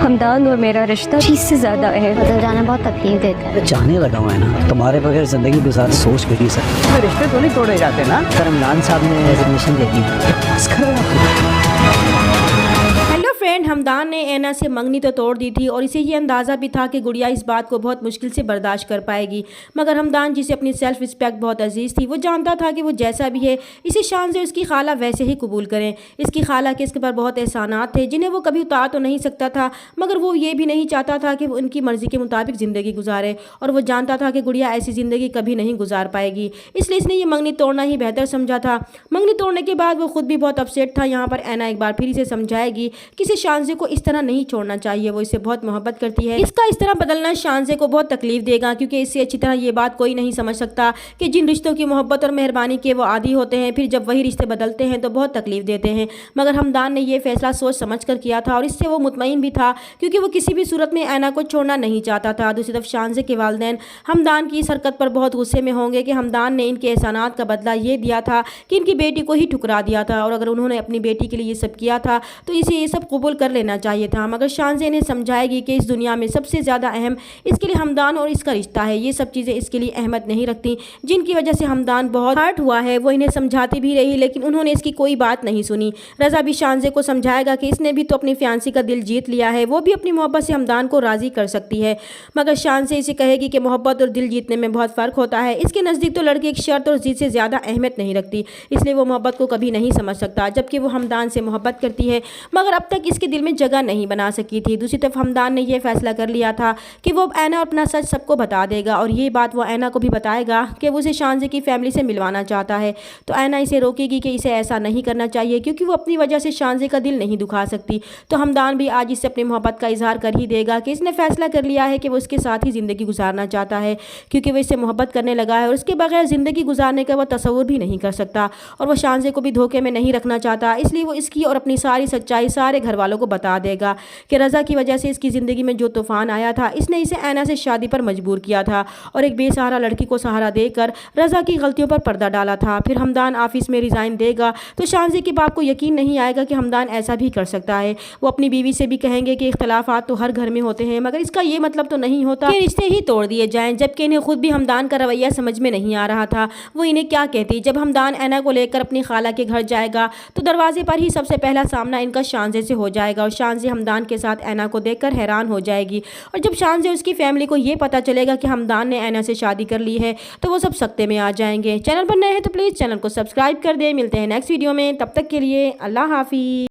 हमदान और मेरा रिश्ता चीज से ज्यादा है। बदल जाना बहुत तकलीफ देता है। चाहने लगा हुआ है ना, तुम्हारे बगैर जिंदगी गुजार सोच भी नहीं सकता। रिश्ते तो नहीं तोड़े जाते ना। रमजान साहब ने रेजिग्नेशन दे दी। हेलो फ्रेंड, हमदान ने ऐना से मंगनी तो तोड़ दी थी और इसे ये अंदाज़ा भी था कि गुड़िया इस बात को बहुत मुश्किल से बर्दाश्त कर पाएगी, मगर हमदान जिसे अपनी सेल्फ रिस्पेक्ट बहुत अजीज़ थी, वो जानता था कि वो जैसा भी है इसे शान से उसकी खाला वैसे ही कबूल करें। इसकी खाला के इसके पर बहुत एहसानात थे जिन्हें वो कभी उतार तो नहीं सकता था, मगर वो ये भी नहीं चाहता था कि वो उनकी मर्ज़ी के मुताबिक ज़िंदगी गुजारे, और वो जानता था कि गुड़िया ऐसी ज़िंदगी कभी नहीं गुजार पाएगी। इसलिए इसने ये मंगनी तोड़ना ही बेहतर समझा था। मंगनी तोड़ने के बाद वो खुद भी बहुत अपसेट था। यहाँ पर ऐना एक बार फिर इसे समझाएगी कि इसे शानज़े को इस तरह नहीं छोड़ना चाहिए, वो इससे बहुत मोहब्बत करती है। इसका इस तरह बदलना शानज़े को बहुत तकलीफ देगा, क्योंकि इससे अच्छी तरह ये बात कोई नहीं समझ सकता कि जिन रिश्तों की मोहब्बत और मेहरबानी के वो आदी होते हैं, फिर जब वही रिश्ते बदलते हैं तो बहुत तकलीफ देते हैं। मगर हमदान ने ये फैसला सोच समझ कर किया था और इससे वो मुतमईन भी था, क्योंकि वो किसी भी सूरत में ऐना को छोड़ना नहीं चाहता था। दूसरी तरफ शानज़े के वालिदैन हमदान की इस हरकत पर बहुत गुस्से में होंगे कि हमदान ने इनके एहसानात का बदला ये दिया था कि इनकी बेटी को ही ठुकरा दिया था, और अगर उन्होंने अपनी बेटी के लिए ये सब किया था तो इसे ये सब कबूल कर लेना चाहिए था। मगर शानज़े इन्हें समझाएगी कि इस दुनिया में सबसे ज़्यादा अहम इसके लिए हमदान और इसका रिश्ता है। ये सब चीज़ें इसके लिए अहमियत नहीं रखती, जिनकी वजह से हमदान बहुत हर्ट हुआ है। वो इन्हें समझाती भी रही, लेकिन उन्होंने इसकी कोई बात नहीं सुनी। रज़ा भी शानज़े को समझाएगा कि इसने भी तो अपनी फियांसी का दिल जीत लिया है, वो भी अपनी मोहब्बत से हमदान को राज़ी कर सकती है। मगर शानज़े इसे कहेगी कि मोहब्बत और दिल जीतने में बहुत फ़र्क होता है। इसके नज़दीक तो लड़की एक शर्त और ज़िद से ज़्यादा अहमियत नहीं रखती, इसलिए वो मोहब्बत को कभी नहीं समझ सकता, जबकि वो हमदान से मोहब्बत करती है, मगर अब तक इसके दिल में जगह नहीं बना सकी थी। दूसरी तरफ हमदान ने यह फैसला कर लिया था कि वो अब ऐना अपना सच सबको बता देगा, और ये बात वो ऐना को भी बताएगा कि वो उसे शानज़े की फैमिली से मिलवाना चाहता है। तो ऐना इसे रोकेगी कि इसे ऐसा नहीं करना चाहिए, क्योंकि वो अपनी वजह से शानज़े का दिल नहीं दुखा सकती। तो हमदान भी आज इससे अपनी मोहब्बत का इजहार कर ही देगा कि इसने फैसला कर लिया है कि वो उसके साथ ही ज़िंदगी गुजारना चाहता है, क्योंकि वो इससे मोहब्बत करने लगा है और उसके बगैर ज़िंदगी गुजारने का वो तसव्वुर भी नहीं कर सकता, और वो शानज़े को भी धोखे में नहीं रखना चाहता। इसलिए वो इसकी और अपनी सारी सच्चाई सारे घर वालों को बता देगा कि रज़ा की वजह से इसकी ज़िंदगी में जो तूफ़ान आया था, इसने इसे ऐना से शादी पर मजबूर किया था और एक बेसहारा लड़की को सहारा देकर रज़ा की गलतियों पर पर्दा डाला था। फिर हमदान ऑफिस में रिज़ाइन देगा तो शानज़े के बाप को यकीन नहीं आएगा कि हमदान ऐसा भी कर सकता है। वो अपनी बीवी से भी कहेंगे कि इख्तलाफात तो हर घर में होते हैं, मगर इसका ये मतलब तो नहीं होता कि रिश्ते ही तोड़ दिए जाएं, जबकि इन्हें खुद भी हमदान का रवैया समझ में नहीं आ रहा था। वो इन्हें क्या कहती, जब हमदान ऐना को लेकर अपनी खाला के घर जाएगा तो दरवाजे पर ही सबसे पहला सामना इनका शानज़े से हो जाएगा, और शानज़े हमदान के साथ ऐना को देखकर हैरान हो जाएगी। और जब शानज़े उसकी फैमिली को ये पता चलेगा कि हमदान ने ऐना से शादी कर ली है तो वो सब सख्ते में आ जाएंगे। चैनल पर नए हैं तो प्लीज़ चैनल को सब्सक्राइब कर दें। मिलते हैं नेक्स्ट वीडियो में, तब तक के लिए अल्लाह हाफिज़।